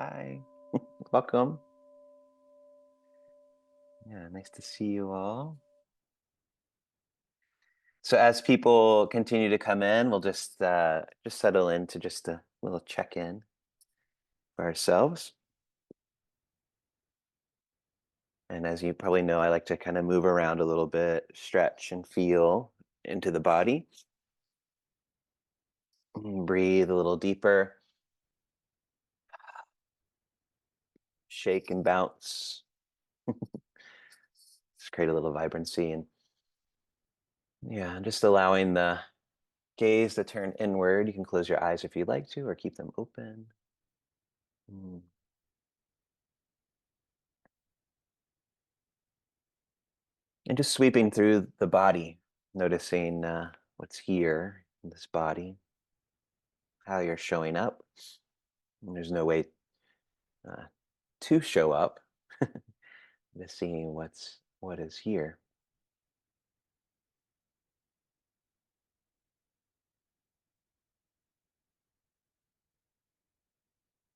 Hi, welcome. Yeah, nice to see you all. So as people continue to come in, we'll just settle into just a little check-in for ourselves. And as you probably know, I like to kind of move around a little bit, stretch and feel into the body. Breathe a little deeper, shake and bounce. Just create a little vibrancy and yeah, just allowing the gaze to turn inward. You can close your eyes if you'd like to, or keep them open. Mm. And just sweeping through the body, noticing what's here in this body, how you're showing up. And there's no way uh, to show up, just seeing what is here.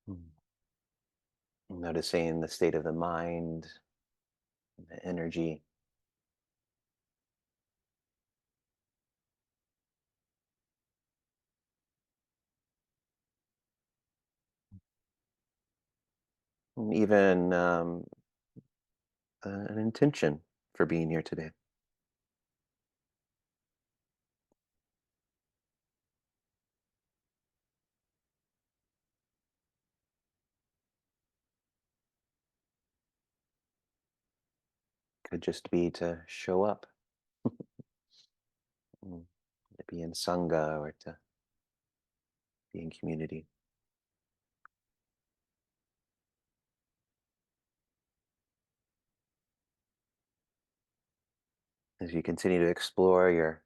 Mm. Noticing the state of the mind, the energy. And even an intention for being here today. Could just be to show up, mm, to be in Sangha or to be in community. As you continue to explore your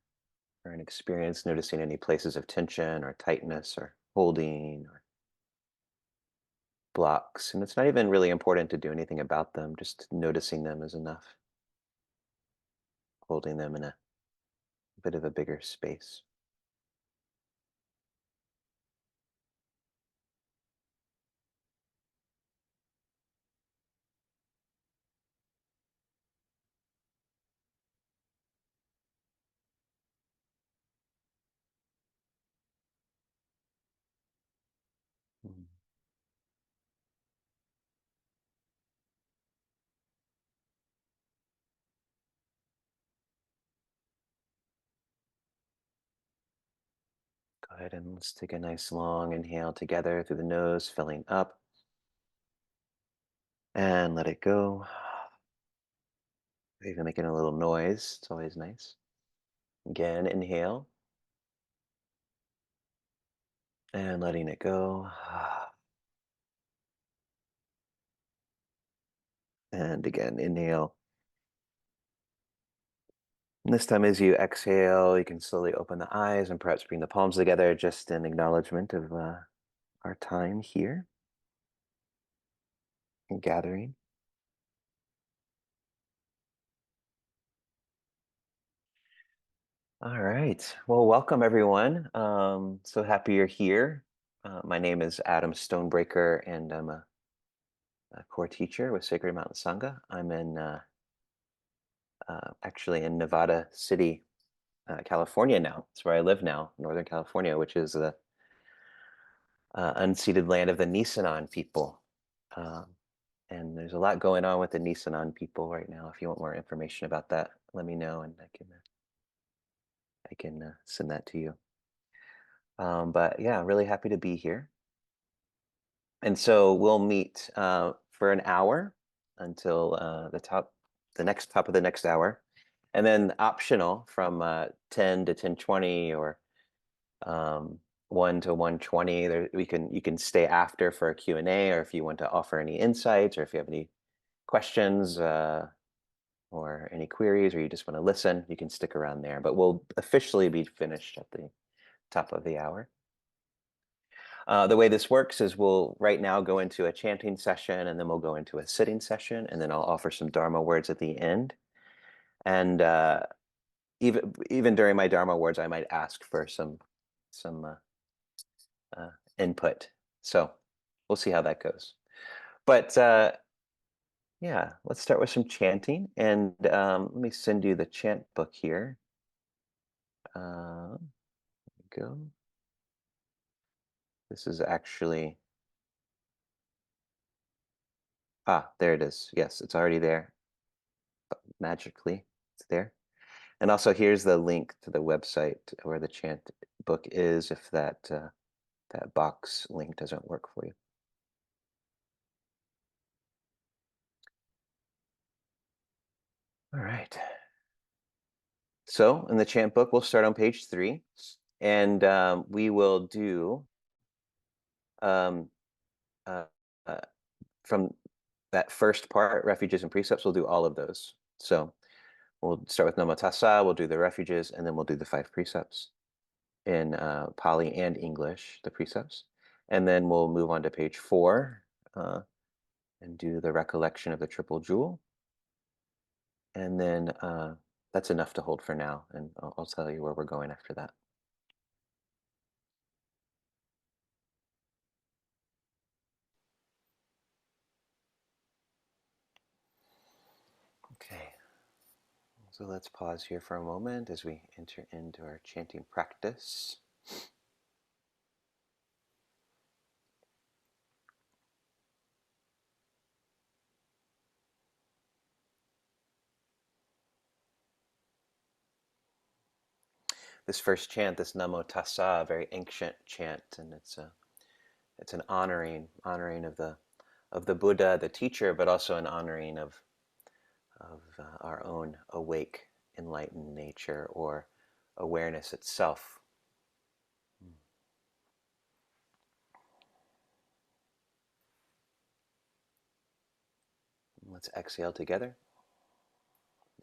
current experience, noticing any places of tension or tightness or holding or blocks. And it's not even really important to do anything about them, just noticing them is enough, holding them in a bit of a bigger space. Mm. Go ahead and let's take a nice long inhale together through the nose, filling up, and let it go. Even making a little noise, it's always nice. Again, inhale and letting it go. And again, inhale. And this time, as you exhale, you can slowly open the eyes and perhaps bring the palms together just in acknowledgement of our time here and gathering. All right. Well, welcome everyone. So happy you're here. My name is Adam Stonebraker, and I'm a core teacher with Sacred Mountain Sangha. I'm in actually in Nevada City, California now. It's where I live now, Northern California, which is the unceded land of the Nisenan people. Um, and there's a lot going on with the Nisenan people right now. If you want more information about that, let me know, and I can send that to you. But yeah, really happy to be here. And so we'll meet for an hour until the next top of the next hour, and then optional from 10 to 10:20 or um, 1 to 1:20. There you can stay after for a Q&A, or if you want to offer any insights, or if you have any questions or any queries, or you just want to listen, you can stick around there. But we'll officially be finished at the top of the hour. The way this works is we'll right now go into a chanting session, and then we'll go into a sitting session, and then I'll offer some Dharma words at the end. And even during my Dharma words, I might ask for some input. So we'll see how that goes. But yeah, let's start with some chanting. And let me send you the chant book here. Go. This is actually, there it is. Yes, it's already there. Magically, it's there. And also here's the link to the website where the chant book is, if that box link doesn't work for you. All right. So in the chant book, we'll start on page 3, and we will do um, uh, uh, from that first part, refuges and precepts. We'll do all of those. So we'll start with Namo Tassa, we'll do the refuges, and then we'll do the 5 precepts in Pali and English, the precepts. And then we'll move on to page 4 and do the recollection of the triple jewel. And then that's enough to hold for now, and I'll tell you where we're going after that. Okay, so let's pause here for a moment as we enter into our chanting practice. This first chant, this Namo Tassa, a very ancient chant, and it's an honoring of the Buddha, the teacher, but also an honoring of our own awake, enlightened nature, or awareness itself. Let's exhale together.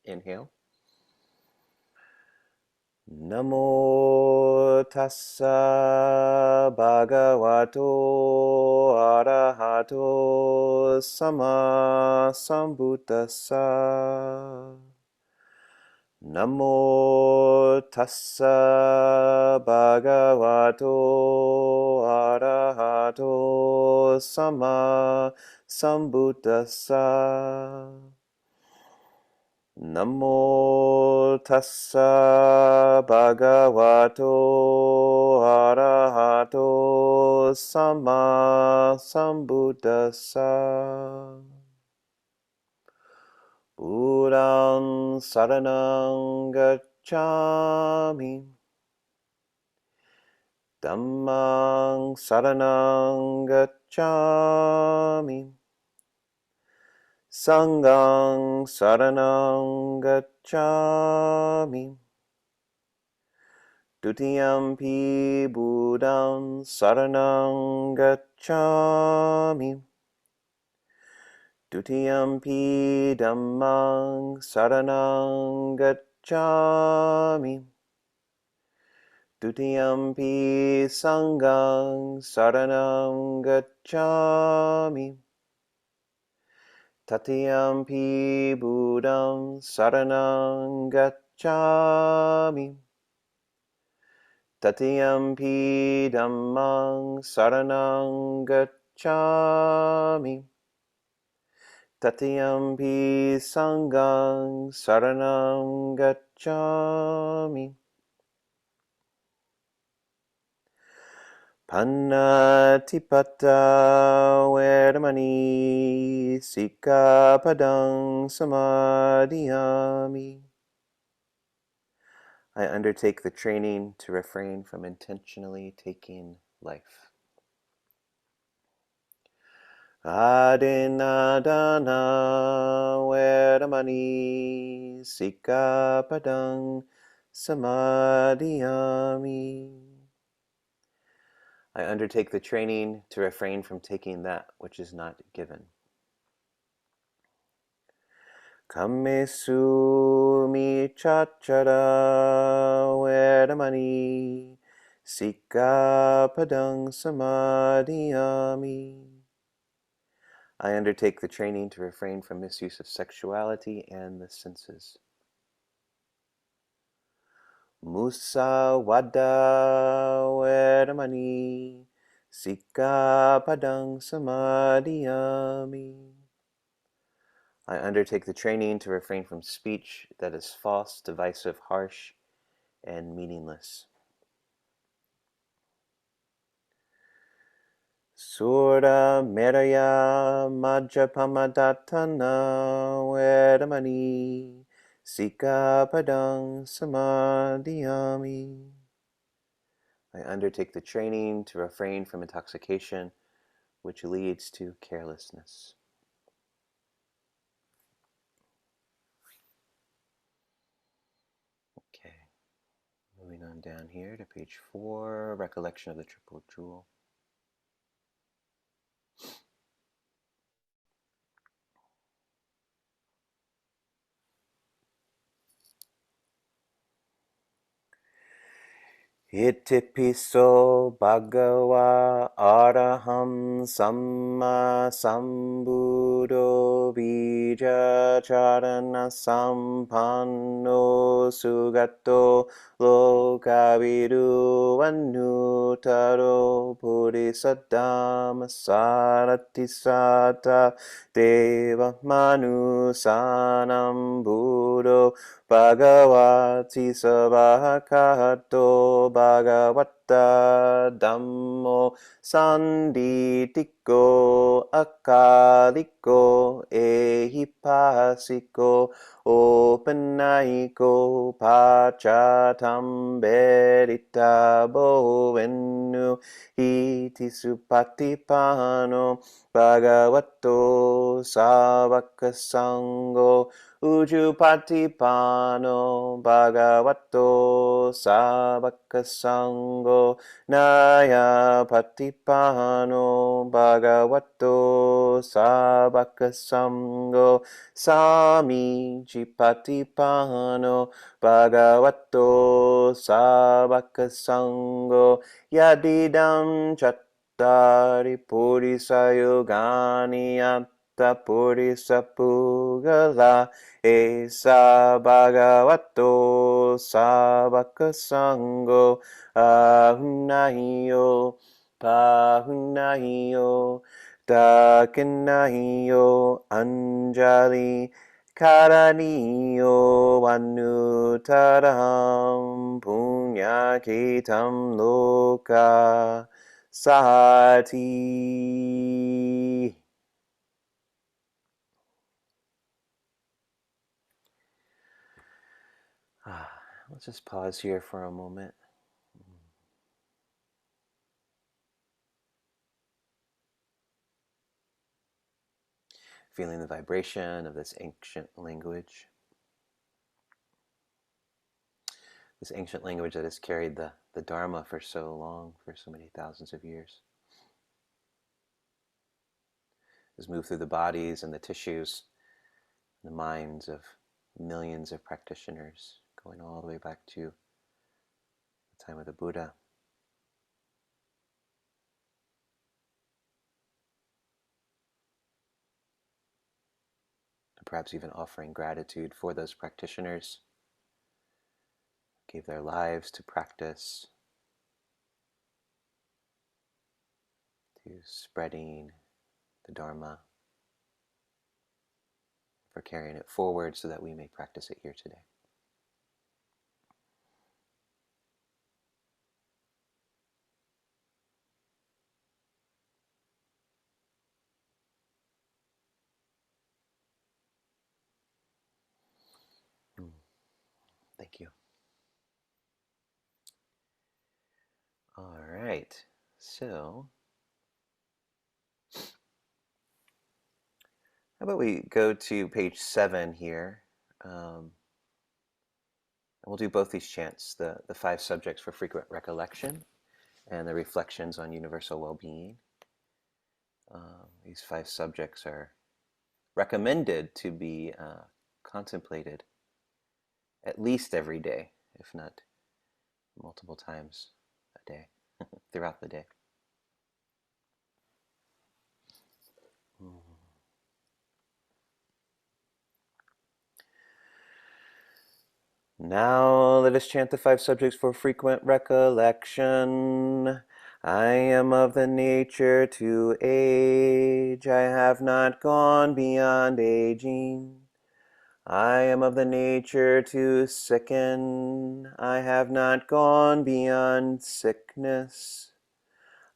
Inhale. Namo tassa bhagavato arahato sama sambuddhassa. Namo tassa bhagavato arahato sama sambuddhassa. Namo tassa bhagavato arahato sama sambuddhassa. Buddhaṃ saranang gacchāmi. Dhammāṃ saranang gacchāmi. Sanghang saranang gacchāmi. Dutiyampi Buddhaṃ saranang gacchāmi. Dutiyampi Dhammāṃ saranang gacchāmi. Dutiyampi Sanghang saranang gacchāmi. Tatiyampi Buddhaṃ saranang gacchāmi. Tatiyampi Dhammāṃ saranang gacchāmi. Tatiyampi Sanghang saranang gacchāmi. Panatipata vedamani sikkhapadang samadhiyami. I undertake the training to refrain from intentionally taking life. Adinadana vedamani sikkhapadang samadhiyami. I undertake the training to refrain from taking that which is not given. Kammesu miccaccara vedamani sikkhapadang samadhiyami. I undertake the training to refrain from misuse of sexuality and the senses. Musa vada vedamani Sikkhapadang samadhiyami. I undertake the training to refrain from speech that is false, divisive, harsh, and meaningless. Surda meraya majjapamadhatthana vedamani Sikkhapadang samadhiyami. I undertake the training to refrain from intoxication, which leads to carelessness. Okay, moving on down here to page 4, recollection of the triple jewel. Itipiso bhagava araham samma sambuddho bija charana sampanno sugato lokavidu anutaro bodhisattva sarati sata deva manusanam buddho Bhagavati Savakato Bhagavata Dhammo Sanditiko Akaliko Ehipasiko Openaiko Pachatam Berita Bovenu Itisupatipano Bhagavato Savakasango Ujupatipano Bhagavato Savakasango Naya Patipano Bhagavato Savakasango Sami Jipatipano Bhagavato Savakasango Yadidam Chattari Purisayogani Purisa Pugala Esa Bhagavato Savakasango Ahunahiyo Pahunahiyo Dakinahiyo Anjali Karaniyo Anutaram Punyakitam Loka Sati. Let's just pause here for a moment. Feeling the vibration of this ancient language. This ancient language that has carried the dharma for so long, for so many thousands of years. Has moved through the bodies and the tissues, the minds of millions of practitioners, going all the way back to the time of the Buddha. And perhaps even offering gratitude for those practitioners who gave their lives to practice, to spreading the Dharma, for carrying it forward so that we may practice it here today. Thank you. All right, so how about we go to page 7 here. And we'll do both these chants, the 5 subjects for frequent recollection and the reflections on universal well-being. These 5 subjects are recommended to be contemplated at least every day, if not multiple times a day, throughout the day. Now let us chant the 5 subjects for frequent recollection. I am of the nature to age. I have not gone beyond aging. I am of the nature to sicken. I have not gone beyond sickness.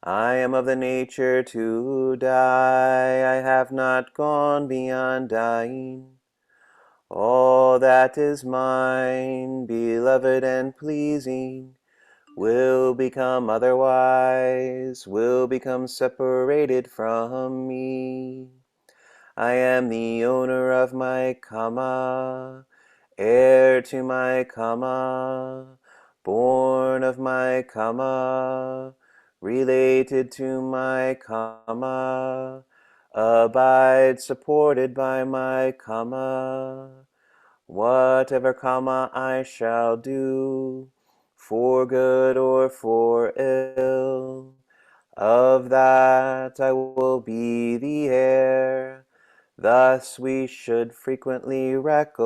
I am of the nature to die. I have not gone beyond dying. All that is mine, beloved and pleasing, will become otherwise, will become separated from me. I am the owner of my karma, heir to my karma, born of my karma, related to my karma, abide supported by my karma. Whatever karma I shall do, for good or for ill, of that I will be the heir. Thus we should frequently recollect.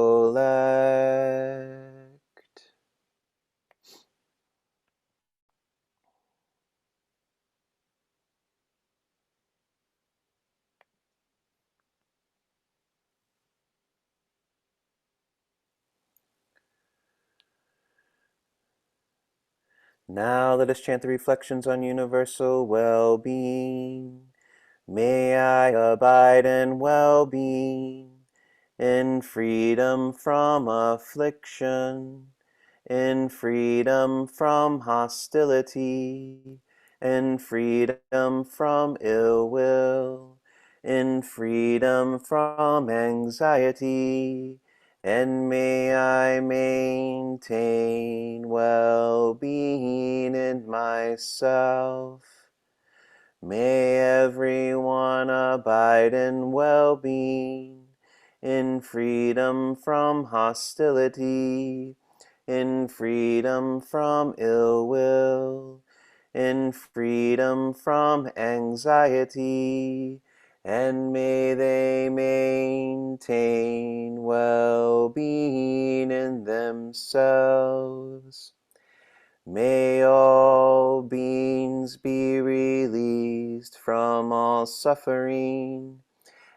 Now let us chant the reflections on universal well-being. May I abide in well-being, in freedom from affliction, in freedom from hostility, in freedom from ill will, in freedom from anxiety, and may I maintain well-being in myself. May everyone abide in well-being, in freedom from hostility, in freedom from ill will, in freedom from anxiety, and may they maintain well-being in themselves. May all beings be released from all suffering,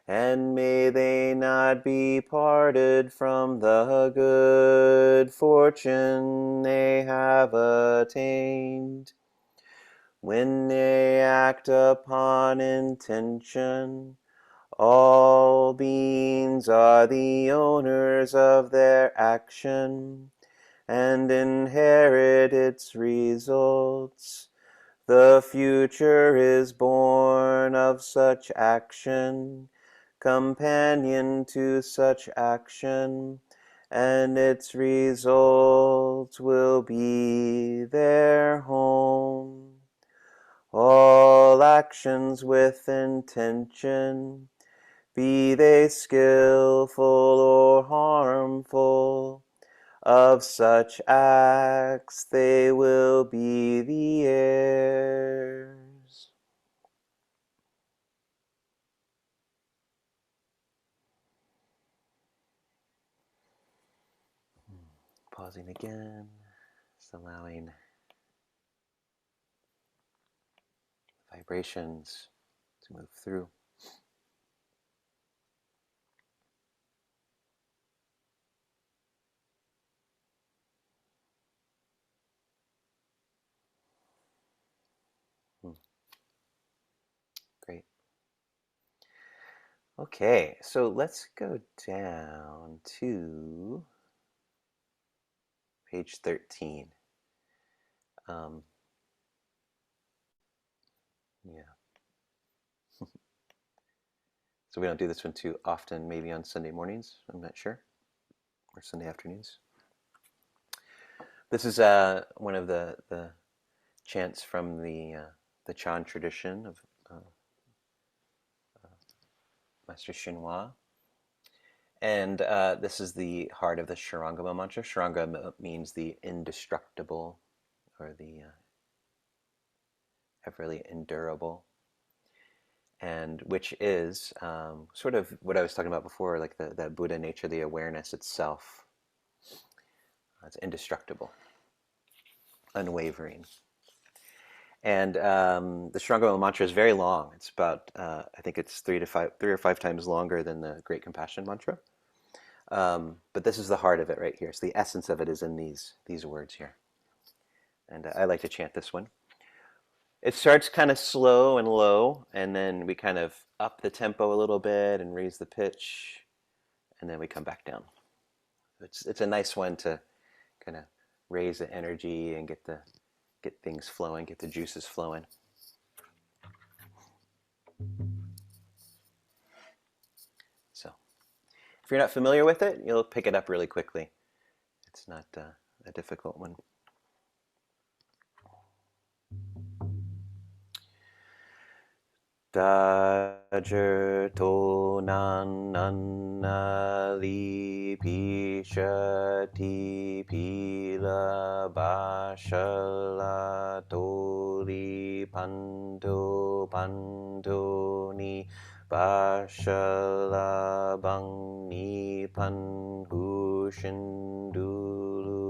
and may they not be parted from the good fortune they have attained. When they act upon intention, all beings are the owners of their action and inherit its results. The future is born of such action, companion to such action, and its results will be their home. All actions with intention, be they skillful or harmful, of such acts they will be the heirs. Pausing again, just allowing vibrations to move through. Great. Okay, so let's go down to page 13. Um, yeah. So we don't do this one too often, maybe on Sunday mornings, I'm not sure, or Sunday afternoons. This is one of the chants from the Chan tradition of Master Shinhua. And this is the heart of the Shurangama mantra. Shuranga means the indestructible, or the everly endurable, and which is sort of what I was talking about before, like the Buddha nature, the awareness itself. It's indestructible, unwavering. And the Shrango mantra is very long. It's about, I think it's 3 or 5 times longer than the Great Compassion mantra. But this is the heart of it right here. So the essence of it is in these words here. And I like to chant this one. It starts kind of slow and low, and then we kind of up the tempo a little bit and raise the pitch, and then we come back down. It's a nice one to kind of raise the energy and get things flowing, get the juices flowing. So if you're not familiar with it, you'll pick it up really quickly. It's not a difficult one. Dajer tonan annali pishati pila bashala toli panto pantoni bashala bangni panhu shindulu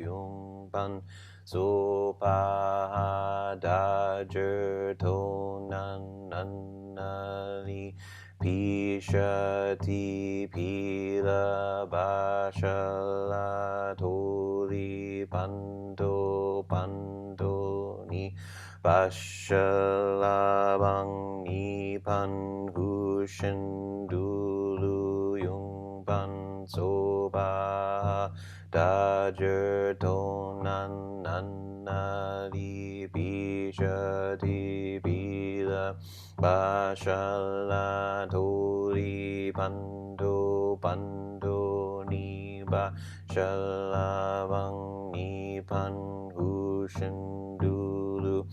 yung pan Sopa dajer tonan annali pishati pila bashala toli panto pantoni bashala bangni panhu shindulu yung pan sopa dajer tonan annali pishati pila bashala toli panto pantoni bashala bangni panhu shindulu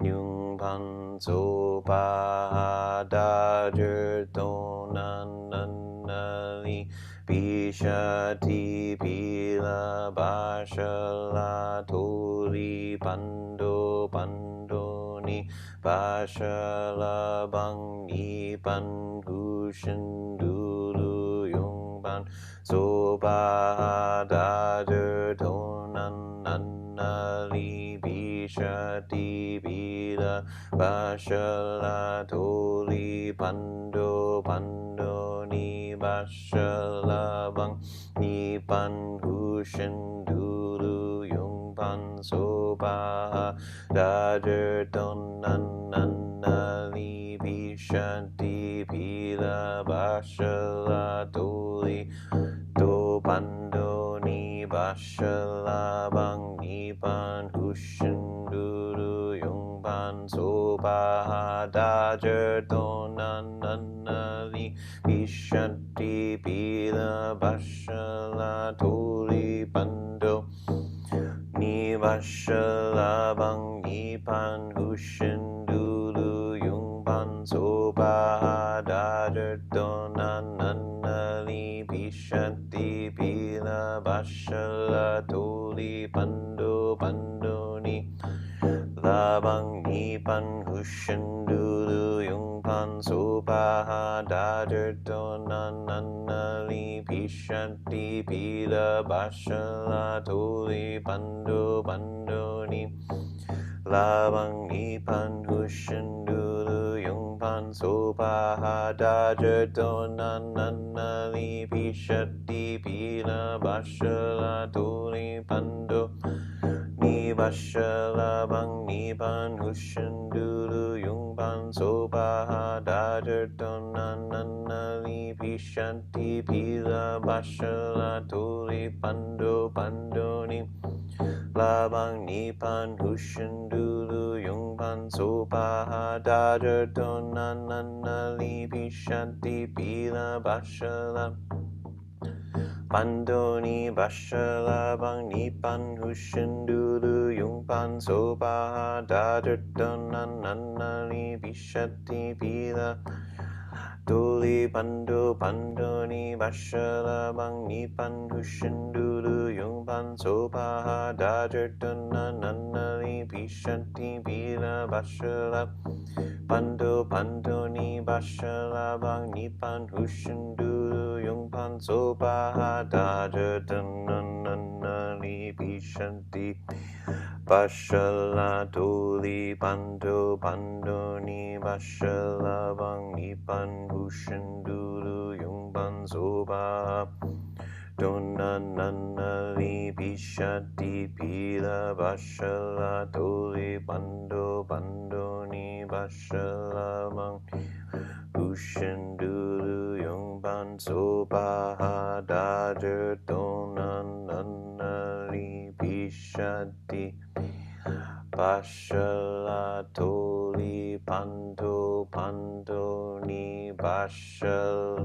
yung pan sopa dajer tonan annali pishati pila bashala toli pando pandoni bashala bangni panhu shindulu yung pan sopa dajer tonan annali pishati pila bashala toli pando pandoni bashala bangni panhu shindulu yung pan sopa dajer tonan annali pishati pila bashala toli to pandoni bashala bangni panhu shindulu yung pan sopa dajer tonan annali pishati pila bashala toli pando ni bashala bangni panhu shindulu yung pan sopa dajer tonan annali pishati pila bashala toli pando pandoni labang ni panhu shindulu yung pan sopa dajer tonan annali pishati pila bashala toli pando pandoni labang ni panhu shindulu yung pan sopa dajer tonan annali pishati pila bashala toli pando ni bashala bangni panhu shindulu yung pan sopa dajer tonan annali pishati pila bashala toli pando pandoni labang ni panhu shindulu yung pan sopa dajer tonan annali pishati pila bashala pandoni bashala bangni panhu shindulu yung pan sopa dajer tonan annali pishati pila toli pando pandoni bashala bangni panhu shindulu yung pan sopa dajer tonan annali pishati pila bashala pando pandoni bashala bangni panhu shindulu yung pan sopa dajer tonan annali pishati Bashala Doli Bando Bandoni Bashala Bang Nipan Bushendulu Yungban Zoba Dona Nanali Bishati Pila Bashala Doli Bando Bandoni Bashala Bang Bushendulu Yungban Zoba Dajer Dona Nanali Bishati Bashala Toli Panto Panto Ni Bashal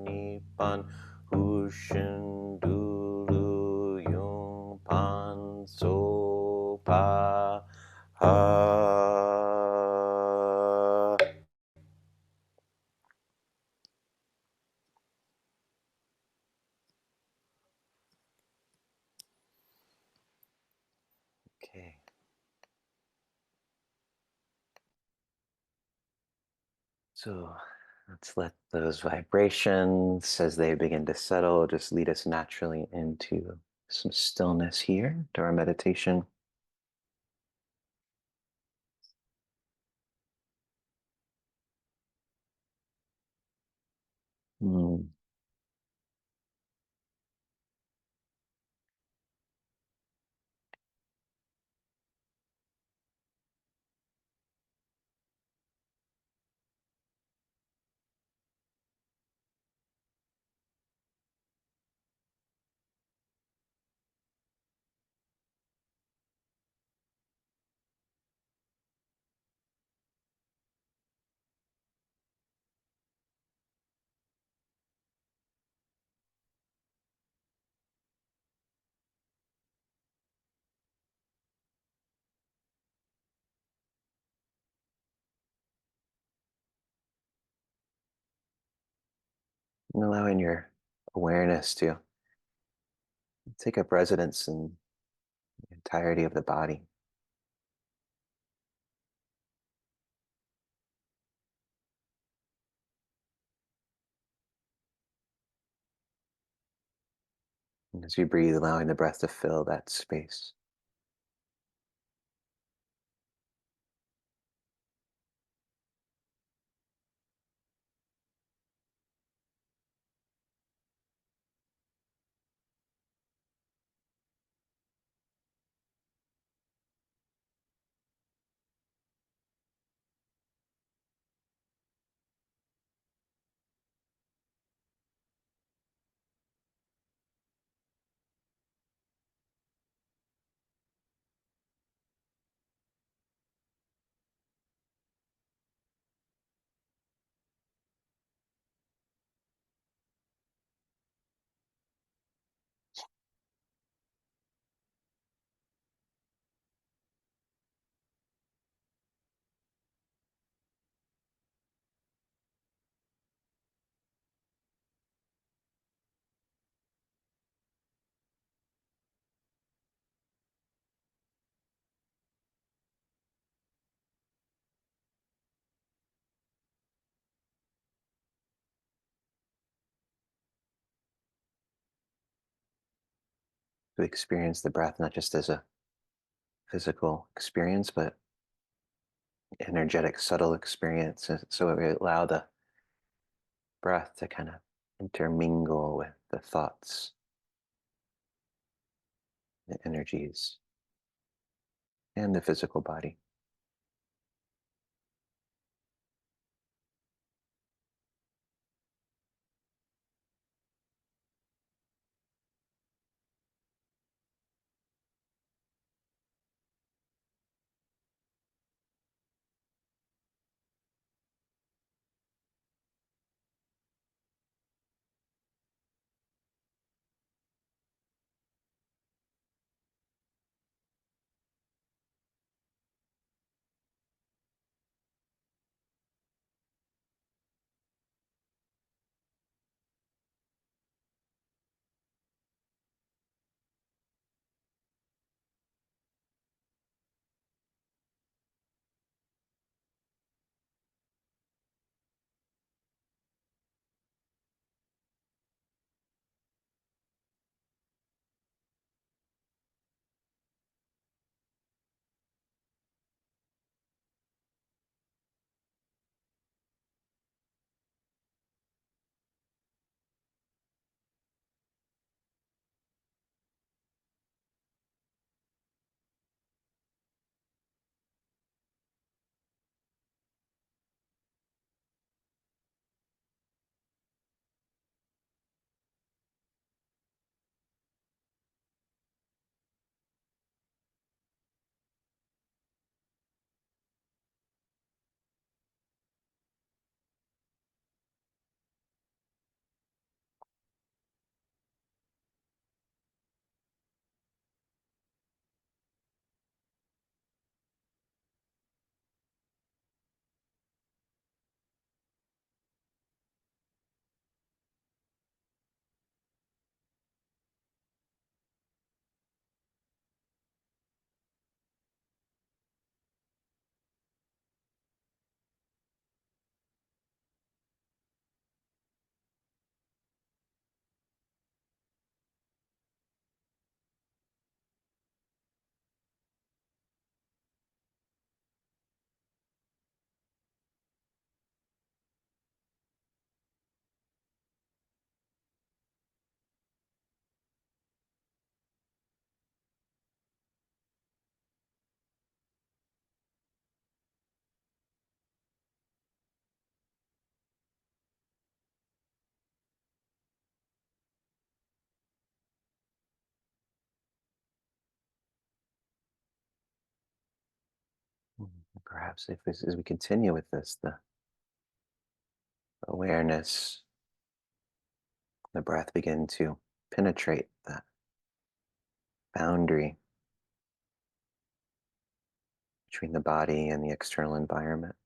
Ni Pan Hushin Dulu Yung Pan So Pa Ha. Okay. So let's let those vibrations, as they begin to settle, just lead us naturally into some stillness here to our meditation. Mm. And allowing your awareness to take up residence in the entirety of the body. And as you breathe, allowing the breath to fill that space. To experience the breath not just as a physical experience, but energetic, subtle experience. So we allow the breath to kind of intermingle with the thoughts, the energies, and the physical body. Perhaps if as we continue with this, the awareness, the breath begin to penetrate that boundary between the body and the external environment.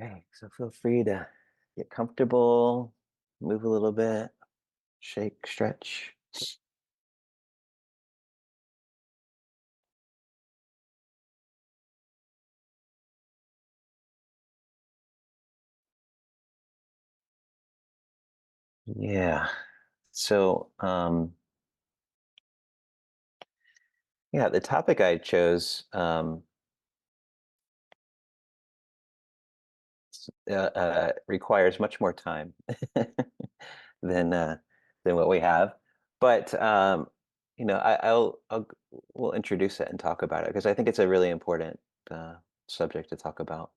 Okay, so feel free to get comfortable, move a little bit, shake, stretch. Yeah. So, yeah, the topic I chose requires much more time than uh, than what we have. But we'll introduce it and talk about it because I think it's a really important uh, subject to talk about,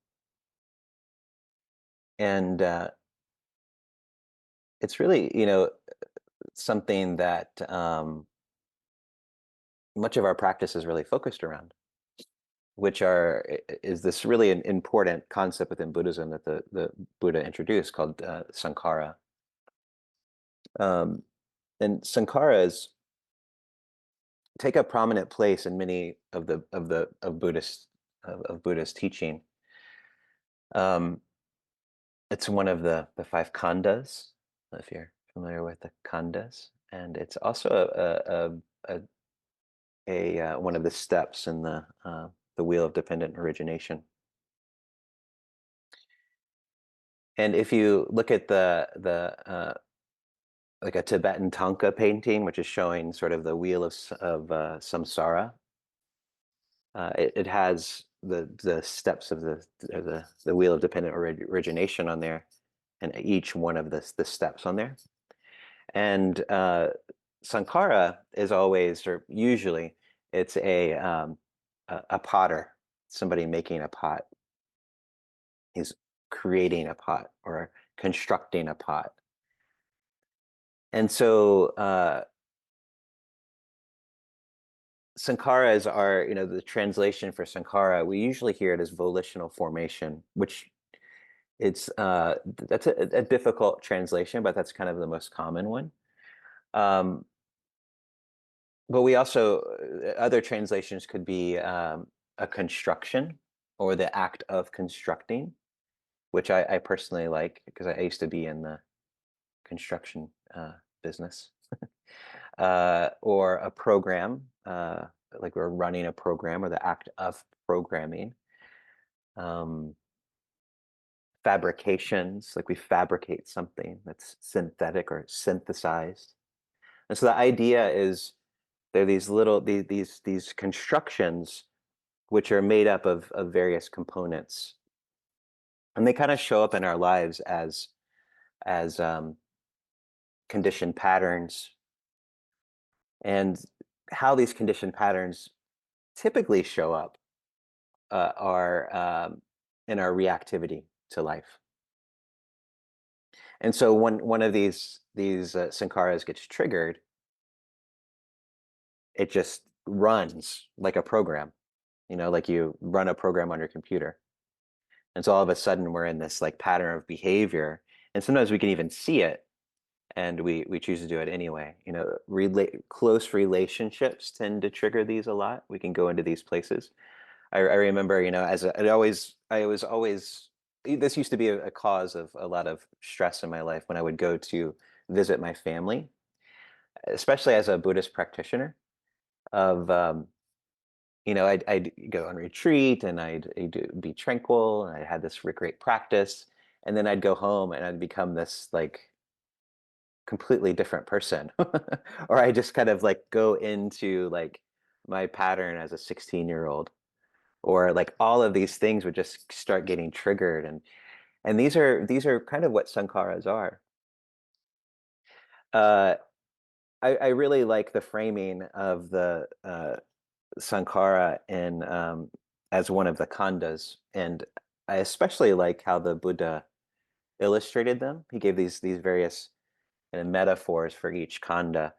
and it's really something that much of our practice is really focused around, which is this really an important concept within Buddhism that the Buddha introduced called Sankhara. Um, and Sankharas take a prominent place in many of Buddhist teaching. Um, it's one of the five khandhas, if you're familiar with the khandhas, and it's also one of the steps in the wheel of dependent origination. And if you look at the like a Tibetan Thangka painting, which is showing sort of the wheel of samsara, it has the steps of the wheel of dependent origination on there, and each one of the steps on there. And sankhara is always, or usually, it's a potter, somebody making a pot. He's creating a pot or constructing a pot. And so sankharas are, the translation for sankhara, we usually hear it as volitional formation, which that's a difficult translation, but that's kind of the most common one. Um, but we also, other translations could be a construction or the act of constructing, which I personally like because I used to be in the construction business. Or a program, like we're running a program, or the act of programming. Um, Fabrications, like we fabricate something that's synthetic or synthesized. And so the idea is there are these constructions which are made up of various components, and they kind of show up in our lives as conditioned patterns. And how these conditioned patterns typically show up are in our reactivity to life. And so when one of these sankharas gets triggered, it just runs like a program, like you run a program on your computer. And so all of a sudden we're in this like pattern of behavior, and sometimes we can even see it, and we choose to do it anyway. Close relationships tend to trigger these a lot. We can go into these places. I remember, I was always, this used to be a cause of a lot of stress in my life when I would go to visit my family, especially as a Buddhist practitioner. Of I'd go on retreat, and I'd be tranquil, and I had this great practice, and then I'd go home and I'd become this like completely different person, or I just kind of like go into like my pattern as a 16-year-old, or like all of these things would just start getting triggered, and these are kind of what sankharas are. Uh, I really like the framing of the Sankhara in as one of the khandhas, and I especially like how the Buddha illustrated them. He gave these various metaphors for each khandha.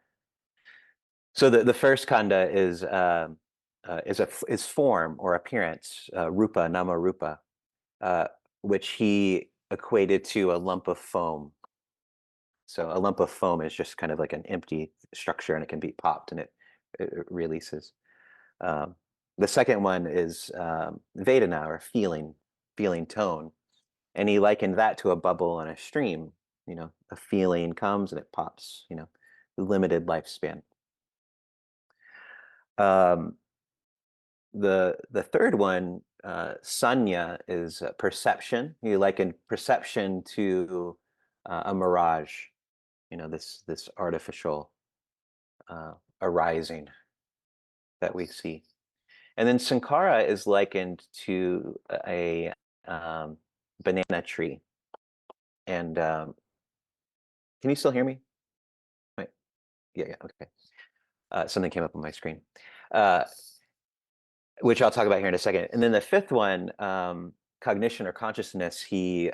So the first khandha is form or appearance, rupa, nama rupa, uh, which he equated to a lump of foam. So a lump of foam is just kind of like an empty structure, and it can be popped, and it releases. Um, the second one is Vedana, or feeling tone, And he likened that to a bubble in a stream. A feeling comes and it pops. Limited lifespan. Um, the third one, sanya, is perception. He likened perception to a mirage. This artificial arising that we see. And then Sankara is likened to a banana tree. And can you still hear me? Wait, yeah, okay. Something came up on my screen, which I'll talk about here in a second. And then the fifth one, cognition or consciousness, he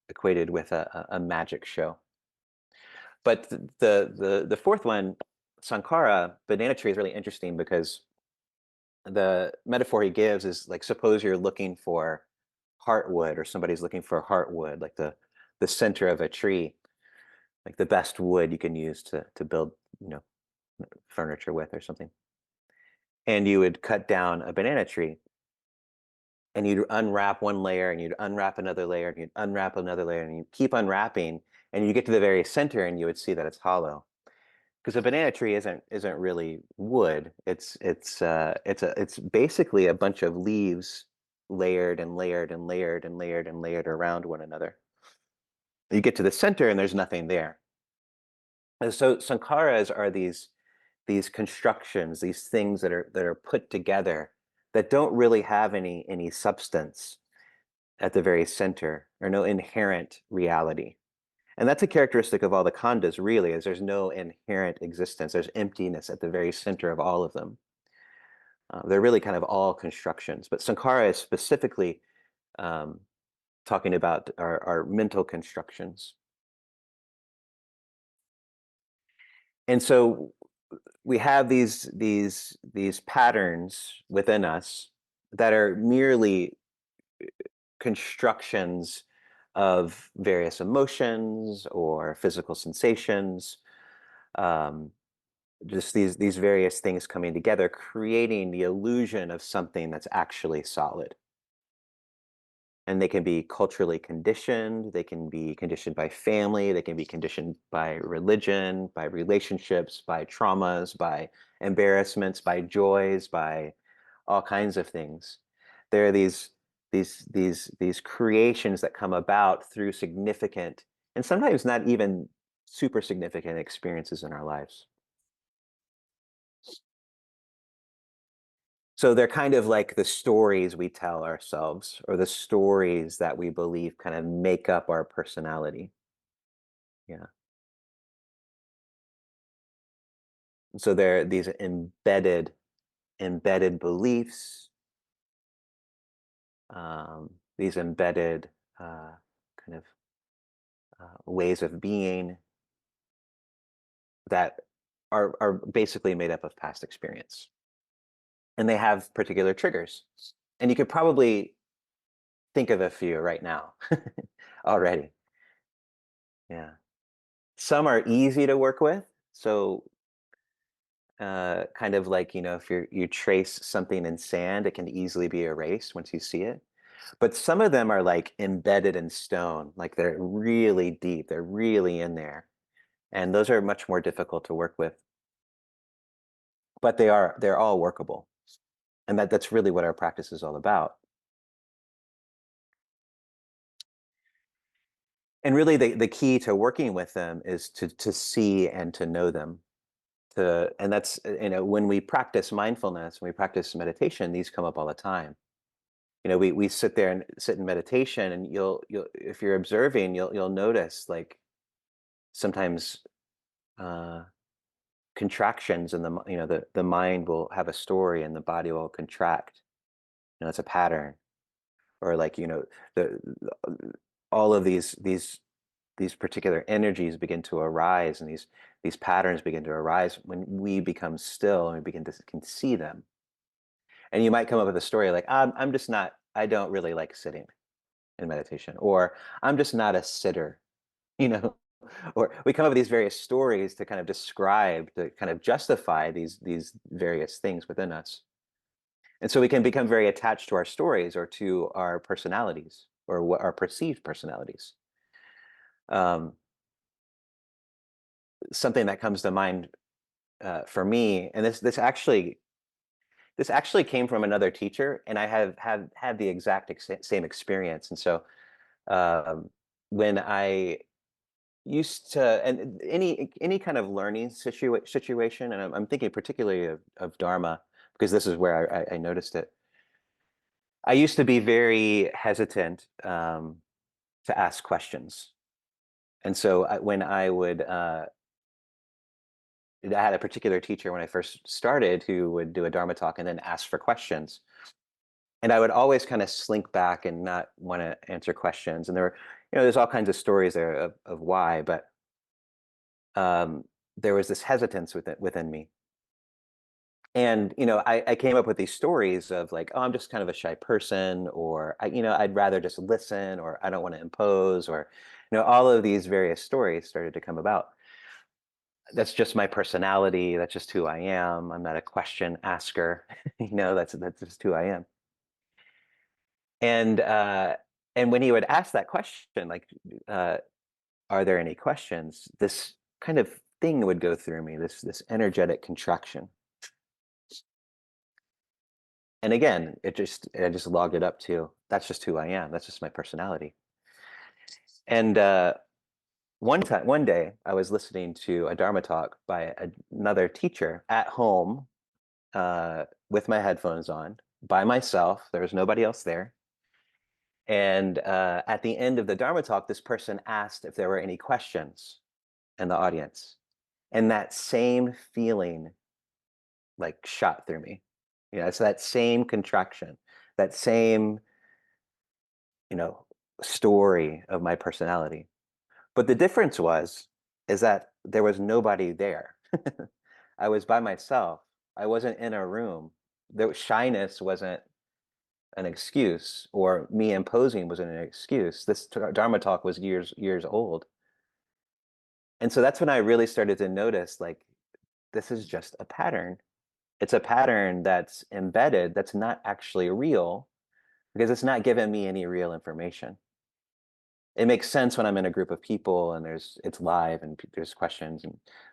equated with a magic show. But the fourth one, Sankara, banana tree, is really interesting because the metaphor he gives is like, suppose you're looking for heartwood, or somebody's looking for heartwood, like the center of a tree, like the best wood you can use to build furniture with or something. And you would cut down a banana tree, and you'd unwrap one layer, and you'd unwrap another layer, and you'd unwrap another layer, and you keep unwrapping, and you get to the very center, and you would see that it's hollow. Because a banana tree isn't really wood. It's basically a bunch of leaves layered and layered and layered and layered and layered around one another. You get to the center and there's nothing there. And so sankharas are these constructions, these things that are put together that don't really have any substance at the very center, or no inherent reality. And that's a characteristic of all the khandhas, really, is there's no inherent existence. There's emptiness at the very center of all of them. They're really kind of all constructions. But Sankhara is specifically um, talking about our mental constructions. And so we have these patterns within us that are merely constructions of various emotions or physical sensations, um, just these various things coming together, creating the illusion of something that's actually solid. And they can be culturally conditioned, they can be conditioned by family, they can be conditioned by religion, by relationships, by traumas, by embarrassments, by joys, by all kinds of things. There are these creations that come about through significant, and sometimes not even super significant, experiences in our lives. So they're kind of like the stories we tell ourselves, or the stories that we believe kind of make up our personality. Yeah. So they're these embedded beliefs, these embedded kind of ways of being that are basically made up of past experience. And they have particular triggers. And you could probably think of a few right now already. Yeah. Some are easy to work with. So kind of like, if you trace something in sand, it can easily be erased once you see it. But some of them are like embedded in stone, like they're really deep, they're really in there. And those are much more difficult to work with. But they're all workable. And that's really what our practice is all about. And really the key to working with them is to see and to know them. And that's, when we practice mindfulness, when we practice meditation, these come up all the time. We sit there and sit in meditation, and you'll if you're observing, you'll notice, like, sometimes contractions in the mind will have a story and the body will contract. It's a pattern. Or, like, the all of these particular energies begin to arise, and these patterns begin to arise when we become still and we begin to can see them. And you might come up with a story like, I'm just not, I don't really like sitting in meditation, or I'm just not a sitter, you know. Or we come up with these various stories to kind of describe, to kind of justify these various things within us. And so we can become very attached to our stories or to our personalities or what our perceived personalities. Um, Something that comes to mind for me, and this actually came from another teacher, and I have had the exact same experience. And so um, when I used to, and any kind of learning situation, and I'm thinking particularly of dharma because this is where I noticed it. I used to be very hesitant to ask questions, and so when I had a particular teacher when I first started who would do a dharma talk and then ask for questions, and I would always kind of slink back and not want to answer questions. And there were, there's all kinds of stories there of why, but um, there was this hesitance within me. And I came up with these stories of like, oh, I'm just kind of a shy person, or I'd rather just listen, or I don't want to impose, or all of these various stories started to come about. That's just my personality. That's just who I am. I'm not a question asker. That's just who I am. And and when he would ask that question, like, uh, are there any questions? This kind of thing would go through me, this energetic contraction. And again, I just logged it up to that's just who I am. That's just my personality. And one day, I was listening to a Dharma talk by another teacher at home with my headphones on by myself. There was nobody else there. And at the end of the Dharma talk, this person asked if there were any questions in the audience. And that same feeling like shot through me. It's that same contraction, that same, you know, story of my personality. But the difference is that there was nobody there. I was by myself. I wasn't in a room. The shyness wasn't an excuse, or me imposing wasn't an excuse. This Dharma talk was years old. And so that's when I really started to notice, like, this is just a pattern. It's a pattern that's embedded, that's not actually real, because it's not giving me any real information. It makes sense when I'm in a group of people and it's live and there's questions,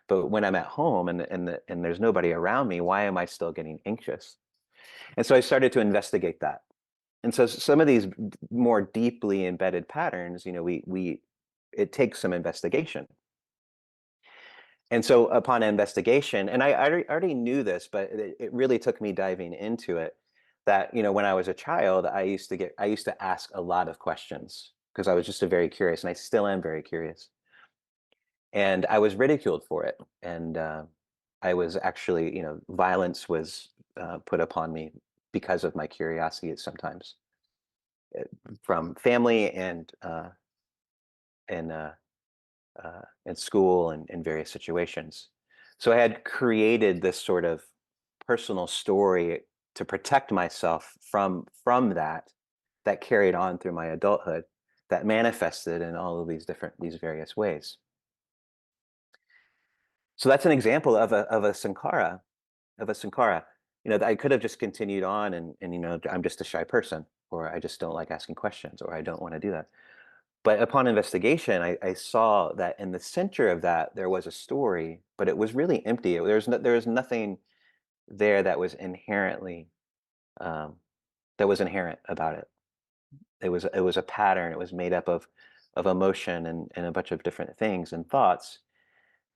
but when I'm at home and there's nobody around me, why am I still getting anxious? And so I started to investigate that. And so some of these more deeply embedded patterns, we it takes some investigation. And so upon investigation, and I already knew this, but it really took me diving into it, that, when I was a child, I used to ask a lot of questions because I was just a very curious, and I still am very curious. And I was ridiculed for it. And I was actually, violence was put upon me because of my curiosity sometimes, uh, from family and in school and in various situations. So I had created this sort of personal story to protect myself from that carried on through my adulthood, that manifested in all of these various ways. So that's an example of a sankhara, I could have just continued on and I'm just a shy person, or I just don't like asking questions, or I don't want to do that. But upon investigation, I saw that in the center of that there was a story, but it was really empty. There was nothing there um, that was inherent about it. It was a pattern. It was made up of emotion and a bunch of different things and thoughts.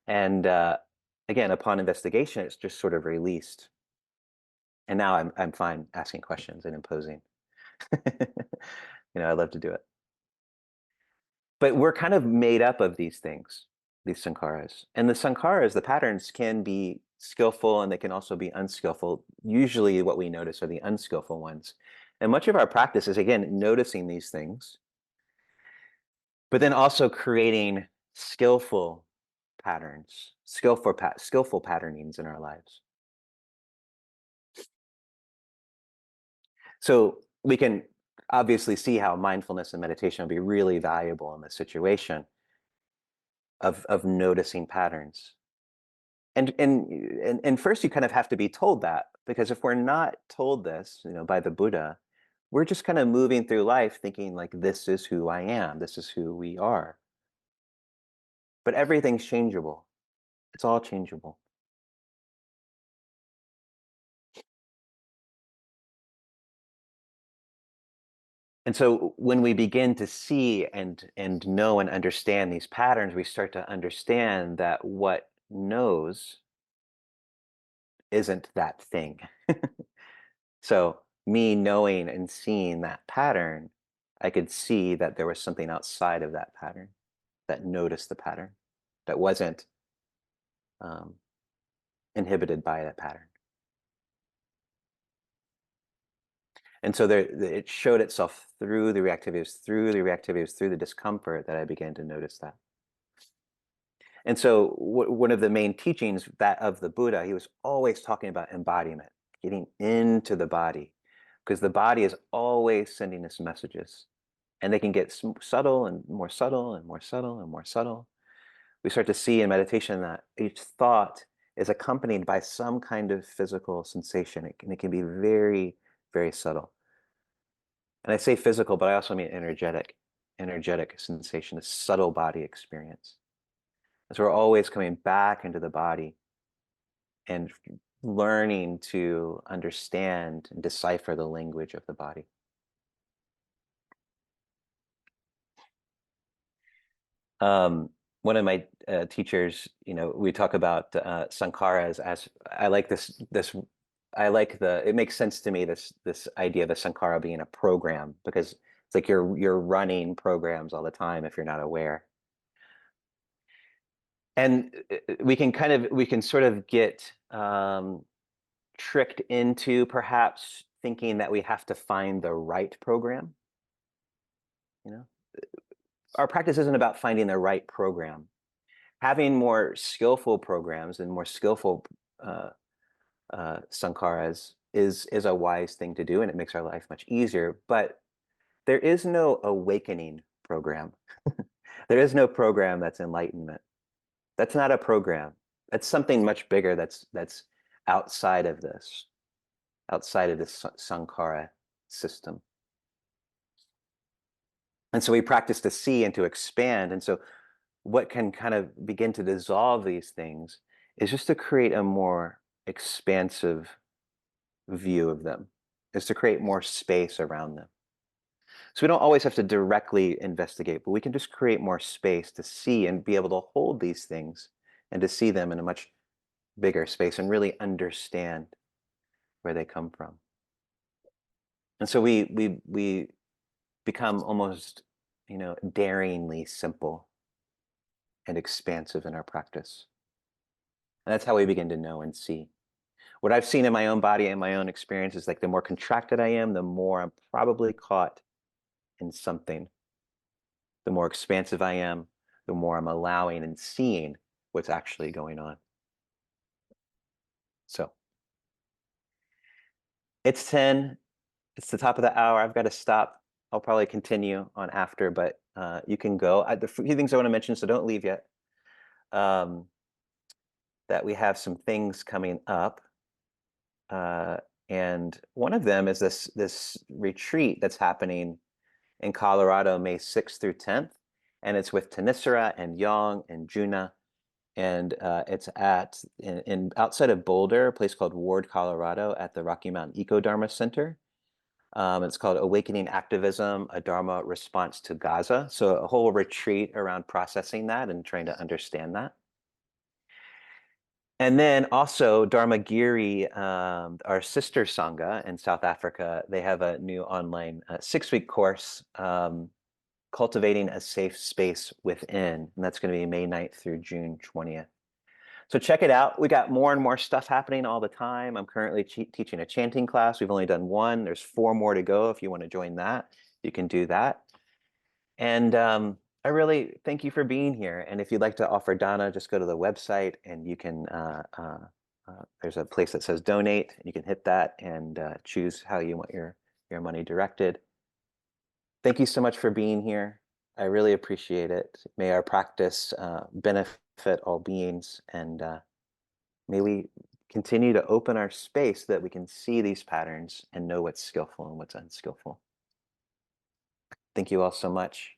And again, upon investigation, it's just sort of released. And now I'm fine asking questions and imposing. I love to do it. But we're kind of made up of these things, these sankharas. And the sankharas, the patterns, can be skillful and they can also be unskillful. Usually what we notice are the unskillful ones. And much of our practice is, again, noticing these things, but then also creating skillful patterns, skillful patternings in our lives. So we can obviously see how mindfulness and meditation will be really valuable in this situation of noticing patterns. And first you kind of have to be told that, because if we're not told this, by the Buddha, we're just kind of moving through life thinking like, this is who I am, this is who we are. But everything's changeable. It's all changeable. And so when we begin to see and know and understand these patterns, we start to understand that what knows isn't that thing. So me knowing and seeing that pattern, I could see that there was something outside of that pattern that noticed the pattern, that wasn't um, inhibited by that pattern. And so it showed itself through the reactivities, through the discomfort, that I began to notice that. And so one of the main teachings that of the Buddha, he was always talking about embodiment, getting into the body, because the body is always sending us messages, and they can get subtle and more subtle and more subtle and more subtle. We start to see in meditation that each thought is accompanied by some kind of physical sensation, and it can be very, very subtle. And I say physical, but I also mean energetic sensation, a subtle body experience. So we're always coming back into the body and learning to understand and decipher the language of the body. One of my teachers, we talk about Sankharas as, I like I like it makes sense to me, this idea of a Sankhara being a program, because it's like you're running programs all the time if you're not aware. And we can sort of get tricked into perhaps thinking that we have to find the right program. Our practice isn't about finding the right program. Having more skillful programs and more skillful sankharas is a wise thing to do, and it makes our life much easier. But there is no awakening program. There is no program that's enlightenment. That's not a program. That's something much bigger. That's outside of this, sankhara system. And so we practice to see and to expand. And so what can kind of begin to dissolve these things is just to create a more expansive view of them, is to create more space around them. So we don't always have to directly investigate, but we can just create more space to see and be able to hold these things and to see them in a much bigger space and really understand where they come from. And so we become almost, daringly simple and expansive in our practice. And that's how we begin to know and see. What I've seen in my own body and my own experience is like the more contracted I am, the more I'm probably caught in something. The more expansive I am, the more I'm allowing and seeing what's actually going on. So it's 10. It's the top of the hour. I've got to stop. I'll probably continue on after, but you can go. The few things I want to mention, so don't leave yet. That we have some things coming up. And one of them is this retreat that's happening in Colorado, May 6th through 10th. And it's with Tanisara and Yang and Juna. And it's outside of Boulder, a place called Ward, Colorado, at the Rocky Mountain Eco Dharma Center. It's called Awakening Activism, a Dharma Response to Gaza. So a whole retreat around processing that and trying to understand that. And then also Dharmagiri, our sister Sangha in South Africa, they have a new online 6-week course, Cultivating a Safe Space Within. And that's going to be May 9th through June 20th. So check it out. We got more and more stuff happening all the time. I'm currently teaching a chanting class. We've only done one. There's 4 more to go. If you want to join that, you can do that. And I really thank you for being here. And if you'd like to offer dana, just go to the website and you can, there's a place that says donate. You can hit that and choose how you want your money directed. Thank you so much for being here. I really appreciate it. May our practice benefit all beings, and May we continue to open our space so that we can see these patterns and know what's skillful and what's unskillful. Thank you all so much.